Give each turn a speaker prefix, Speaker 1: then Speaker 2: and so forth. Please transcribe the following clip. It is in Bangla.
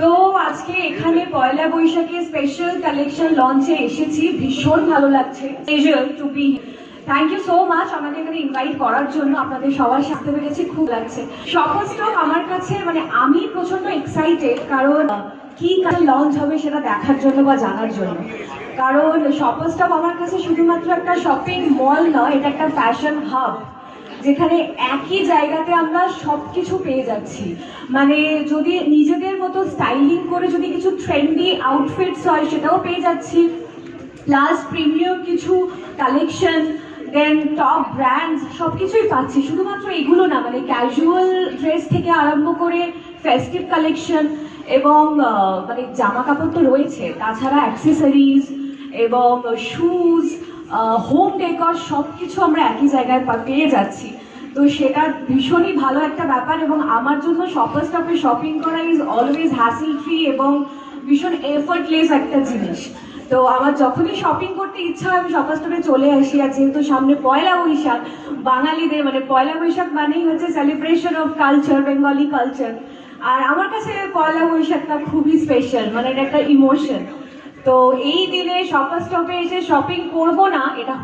Speaker 1: তো আজকে এখানে পয়লা বৈশাখে স্পেশাল কালেকশন লঞ্চে এসেছি, ভীষণ ভালো লাগছে। To be thank you so much আমাকে এখানে ইনভাইট করার জন্য, আপনাদের সবার সাথে পেরেছি, খুব লাগছে। শপার্স স্টপ আমার কাছে মানে আমি প্রচন্ড এক্সাইটেড, কারণ কি কাল লঞ্চ হবে সেটা দেখার জন্য বা জানার জন্য। কারণ শপার্স স্টপ আমার কাছে শুধুমাত্র একটা শপিং মল নয়, এটা একটা ফ্যাশন হাব, যেখানে একই জায়গাতে আমরা সবকিছু পেয়ে যাচ্ছি। মানে যদি নিজেদের মতো স্টাইলিং করে যদি কিছু ট্রেন্ডি আউটফিটস হয় সেটাও পেয়ে যাচ্ছি, প্লাস প্রিমিয়াম কিছু কালেকশন, দেন টপ ব্র্যান্ডস সবকিছুই পাচ্ছি। শুধুমাত্র এগুলো না, মানে ক্যাজুয়াল ড্রেস থেকে আরম্ভ করে ফেস্টিভ কালেকশন এবং মানে জামা কাপড় তো রয়েছে, তাছাড়া অ্যাক্সেসরিজ এবং শুজ, হোম ডেকর সবকিছু আমরা একই জায়গায় পেয়ে যাচ্ছি। তো সেটা ভীষণই ভালো একটা ব্যাপার, এবং আমার জন্য শপার্স স্টপে শপিং করা ইজ অলওয়েজ হ্যাসেল ফ্রি এবং ভীষণ এফর্টলেস একটা জিনিস। তো আমার যখনই শপিং করতে ইচ্ছা হয় আমি শপার্স স্টপে চলে আসি। আর যেহেতু সামনে পয়লা বৈশাখ, বাঙালিদের মানে পয়লা বৈশাখ মানেই হচ্ছে celebration of culture, Bengali culture. আর আমার কাছে পয়লা বৈশাখটা খুবই স্পেশাল, মানে এটা একটা ইমোশন। তো এই দিনে শপার্স স্টপে এসে শপিং করবো না, এটা